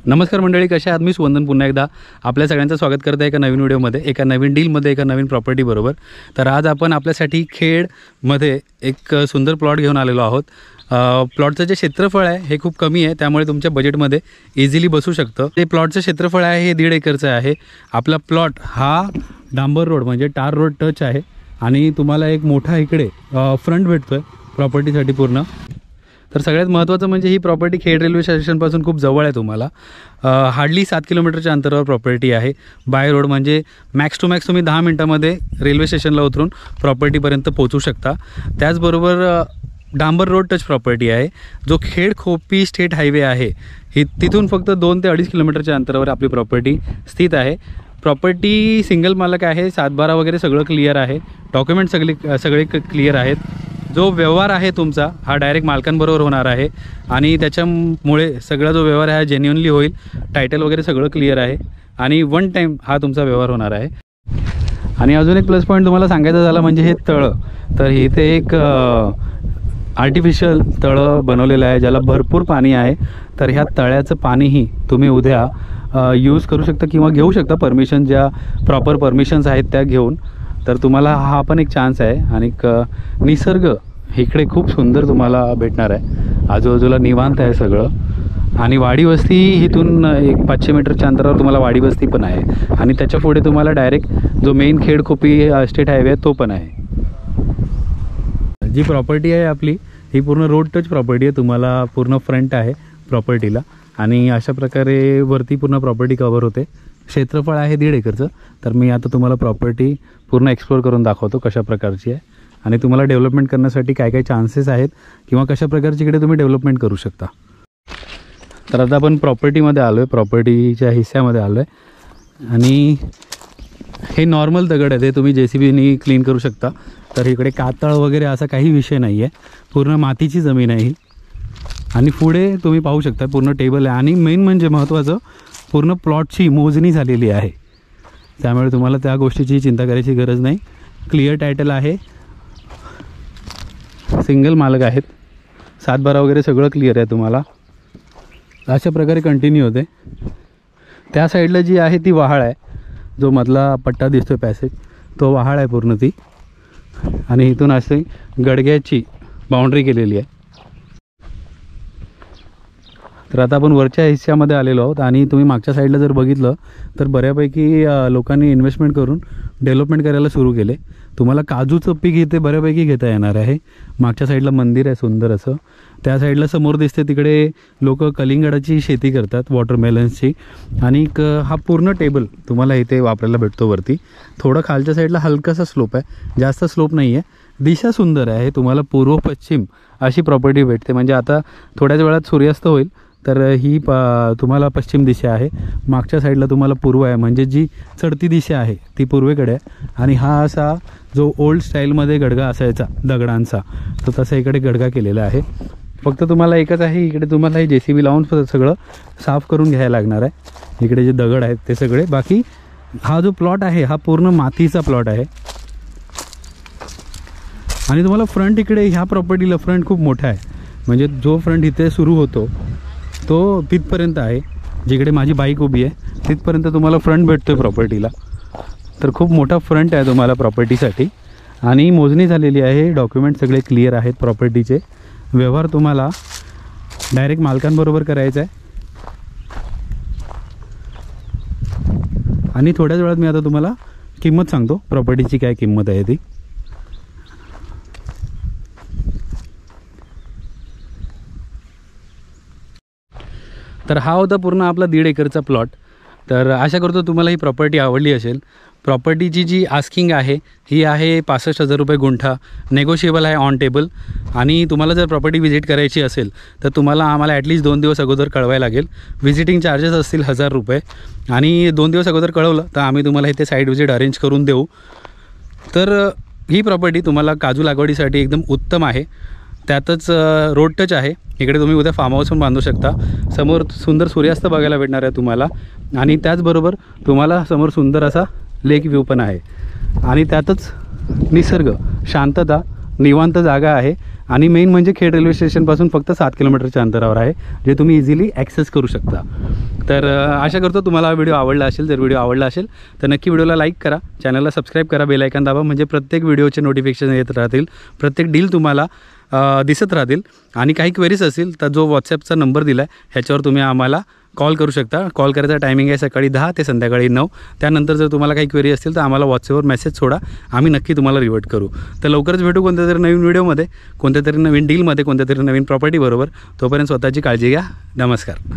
नमस्कार मंडळी, कशा आहात? मी सुवंदन पुन्हा एकदा आपल्या सगळ्यांचं स्वागत करत आहे एका नवीन व्हिडिओमध्ये, एका नवीन डीलमध्ये, एका नवीन प्रॉपर्टी बरोबर. तर आज आपण आपल्यासाठी खेडमध्ये एक सुंदर प्लॉट घेऊन आलेलो आहोत. प्लॉटचं जे क्षेत्रफळ आहे हे खूप कमी आहे, त्यामुळे तुमच्या बजेटमध्ये इझिली बसू शकतं. ते प्लॉटचं क्षेत्रफळ आहे हे 1.5 एकरचं आहे. आपला प्लॉट हा डांबर रोड म्हणजे टार रोड टच आहे आणि तुम्हाला एक मोठा इकडे फ्रंट भेटतो आहे प्रॉपर्टीसाठी पूर्ण. तर सगळ्यात महत्त्वाचं म्हणजे ही प्रॉपर्टी खेड रेल्वे स्टेशनपासून खूप जवळ आहे. तुम्हाला हार्डली 7 किलोमीटरच्या अंतरावर प्रॉपर्टी आहे. बाय रोड म्हणजे मॅक्स टू मॅक्स तुम्ही 10 मिनटामध्ये रेल्वे स्टेशनला उतरून प्रॉपर्टीपर्यंत पोहोचू शकता. त्याचबरोबर डांबर रोड टच प्रॉपर्टी आहे. जो खेड खोपी स्टेट हायवे आहे ही तिथून फक्त 2 ते 2.5 किलोमीटरच्या अंतरावर आपली प्रॉपर्टी स्थित आहे. प्रॉपर्टी सिंगल मालक आहे. 7/12 वगैरे सगळं क्लिअर आहे. डॉक्युमेंट सगळे क्लिअर आहेत. जो व्यवहार आहे तुमचा हा डायरेक्ट मालकांबरोबर होणार आहे आणि त्याच्यामुळे सगळा जो व्यवहार आहे हा जेन्युइनली होईल. टायटल वगैरे सगळं क्लिअर आहे आणि 1 टाईम हा तुमचा व्यवहार होणार आहे. आणि अजून एक प्लस पॉईंट तुम्हाला सांगायचं झालं म्हणजे हे तळं. तर इथे एक आर्टिफिशियल तळं बनवलेलं आहे ज्याला भरपूर पाणी आहे. तर ह्या तळ्याचं पाणीही तुम्ही उद्या यूज करू शकता किंवा घेऊ शकता. परमिशन ज्या प्रॉपर परमिशन्स आहेत त्या घेऊन. तर तुम्हाला हा पण एक चान्स आहे. आणि निसर्ग इकडे खूप सुंदर तुम्हाला भेटणार आहे. आजूबाजूला निवांत आहे सगळं. आणि वाडी वस्ती इथून एक 500 मीटरच्या अंतरावर तुम्हाला वाडी वस्ती पण आहे. आणि त्याच्या पुढे तुम्हाला डायरेक्ट जो मेन खेड खोपी स्टेट हायवे आहे तो पण आहे. जी प्रॉपर्टी आहे आपली ही पूर्ण रोड टच प्रॉपर्टी आहे. तुम्हाला पूर्ण फ्रंट आहे प्रॉपर्टीला आणि अशा प्रकारे वरती पूर्ण प्रॉपर्टी कव्हर होते. क्षेत्रफळ आहे 1.5 एकरचं. तर मी आता तुम्हाला प्रॉपर्टी पूर्ण एक्सप्लोर करून दाखवतो कशा प्रकारची आहे आणि तुम्हाला डेव्हलपमेंट करण्यासाठी काय काय चान्सेस आहेत किंवा कशा प्रकारची इकडे तुम्ही डेव्हलपमेंट करू शकता. तर आता आपण प्रॉपर्टीमध्ये आलो आहे, प्रॉपर्टीच्या हिस्स्यामध्ये आलो आहे. आणि हे नॉर्मल दगड आहे, ते तुम्ही JCBनी क्लीन करू शकता. तर इकडे कातळ वगैरे असा काही विषय नाही आहे. पूर्ण मातीची जमीन आहे ही. आणि पुढे तुम्ही पाहू शकता पूर्ण टेबल आहे. आणि मेन म्हणजे महत्त्वाचं पूर्ण प्लॉटची मोजणी झालेली आहे. त्यामुळे तुम्हाला त्या गोष्टीची चिंता करायची गरज नाही. क्लिअर टायटल आहे. सिंगल मालक आहेत. 7/12 वगैरे सगळं क्लिअर आहे. तुम्हाला अशा प्रकारे कंटिन्यू होते. त्या साईडला जी आहे ती वहाळ आहे. जो मधला पट्टा दिसतो पॅसेज तो वहाळ आहे पूर्ण ती. आणि इथून असे गडग्याची बाउंड्री केलेली आहे. तर आता आपण वरच्या हिस्स्यामध्ये आलेलो आहोत. आणि तुम्ही मागच्या साईडला जर बघितलं तर बऱ्यापैकी लोकांनी इन्व्हेस्टमेंट करून डेव्हलपमेंट करायला सुरू केले. तुम्हाला काजूचं पीक इथे बऱ्यापैकी घेता येणार आहे. मागच्या साईडला मंदिर आहे सुंदर असं. त्या साईडला समोर दिसते तिकडे लोक कलिंगडाची शेती करतात, वॉटरमेलन्सची. आणि हा पूर्ण टेबल तुम्हाला इथे वापरायला भेटतो वरती. थोडं खालच्या साईडला हलकासा स्लोप आहे, जास्त स्लोप नाही आहे. दिशा सुंदर आहे. तुम्हाला पूर्व पश्चिम अशी प्रॉपर्टी भेटते. म्हणजे आता थोड्याच वेळात सूर्यास्त होईल तर ही तुम्हाला पश्चिम दिशा आहे. मागच्या साईडला तुम्हाला पूर्व आहे म्हणजे जी चढती दिशा आहे ती पूर्वेकडे आहे. आणि हा असा जो ओल्ड स्टाईलमध्ये गडगा असायचा दगडांचा तो तसा इकडे गडगा केलेला आहे. फक्त तुम्हाला एकच आहे, इकडे तुम्हाला हे JCB लावून सगळं साफ करून घ्यायला लागणार आहे. इकडे जे दगड आहेत ते सगळे. बाकी हा जो प्लॉट आहे हा पूर्ण मातीचा प्लॉट आहे. आणि तुम्हाला फ्रंट इकडे ह्या प्रॉपर्टीला फ्रंट खूप मोठा आहे. म्हणजे जो फ्रंट इथे सुरू होतो तो तिथपर्यंत आहे. जिकडे माझी बाईक उभी आहे तिथपर्यंत तुम्हाला फ्रंट भेटतो आहे प्रॉपर्टीला. तर खूप मोठा फ्रंट आहे तुम्हाला प्रॉपर्टीसाठी. आणि मोजणी झालेली आहे. डॉक्युमेंट सगळे क्लिअर आहेत प्रॉपर्टीचे. व्यवहार तुम्हाला डायरेक्ट मालकांबरोबर करायचा आहे. आणि थोड्याच वेळात मी आता तुम्हाला किंमत सांगतो प्रॉपर्टीची काय किंमत आहे ती. तर हा होता पूर्ण आपला 1.5 एकरचा प्लॉट. तर आशा करतो तुम्हाला ही प्रॉपर्टी आवडली असेल. प्रॉपर्टीची जी आस्किंग आहे ही आहे 65,000 रुपये गुंठा. नेगोशिएबल आहे ऑन टेबल. आणि तुम्हाला जर प्रॉपर्टी व्हिजिट करायची असेल तर तुम्हाला आम्हाला ॲटलिस्ट 2 दिवस अगोदर कळवायला लागेल. व्हिजिटिंग चार्जेस असतील 1000 रुपये. आणि 2 दिवस अगोदर कळवलं तर आम्ही तुम्हाला इथे साईट व्हिजिट अरेंज करून देऊ. तर ही प्रॉपर्टी तुम्हाला काजू लागवडीसाठी एकदम उत्तम आहे. त्यातच रोड टच आहे. इकडे तुम्ही उद्या फार्म हाऊस पण बांधू शकता. समोर सुंदर सूर्यास्त बघायला भेटणार आहे तुम्हाला. आणि त्याचबरोबर तुम्हाला समोर सुंदर असा लेक व्ह्यू पण आहे. आणि त्यातच निसर्ग, शांतता, निवांत जागा आहे. आणि मेन म्हणजे खेड रेल्वे स्टेशनपासून फक्त 7 किलोमीटरच्या अंतरावर आहे, जे तुम्ही इझिली ॲक्सेस करू शकता. तर आशा करतो तुम्हाला हा व्हिडिओ आवडला असेल. जर व्हिडिओ आवडला असेल तर नक्की व्हिडिओला लाईक करा, चॅनलला सबस्क्राईब करा, बेल आयकॉन दाबा, म्हणजे प्रत्येक व्हिडिओचे नोटिफिकेशन येत राहतील, प्रत्येक डील तुम्हाला दिसत राहतील. आणि काही क्वेरीज असतील तर जो व्हॉट्सॲपचा नंबर दिला आहे ह्याच्यावर तुम्ही आम्हाला कॉल करू शकता. कॉल करायचा टायमिंग आहे सकाळी 10 ते संध्याकाळी 9. त्यानंतर जर तुम्हाला काही क्वेरी असतील तर आम्हाला व्हॉट्सअपवर मेसेज सोडा, आम्ही नक्की तुम्हाला रिवर्ट करू. तर लवकरच भेटू कोणत्या तरी नवीन व्हिडिओमध्ये, कोणत्या तरी नवीन डीलमध्ये, कोणत्या तरी नवीन प्रॉपर्टीबरोबर. तोपर्यंत स्वतःची काळजी घ्या. नमस्कार.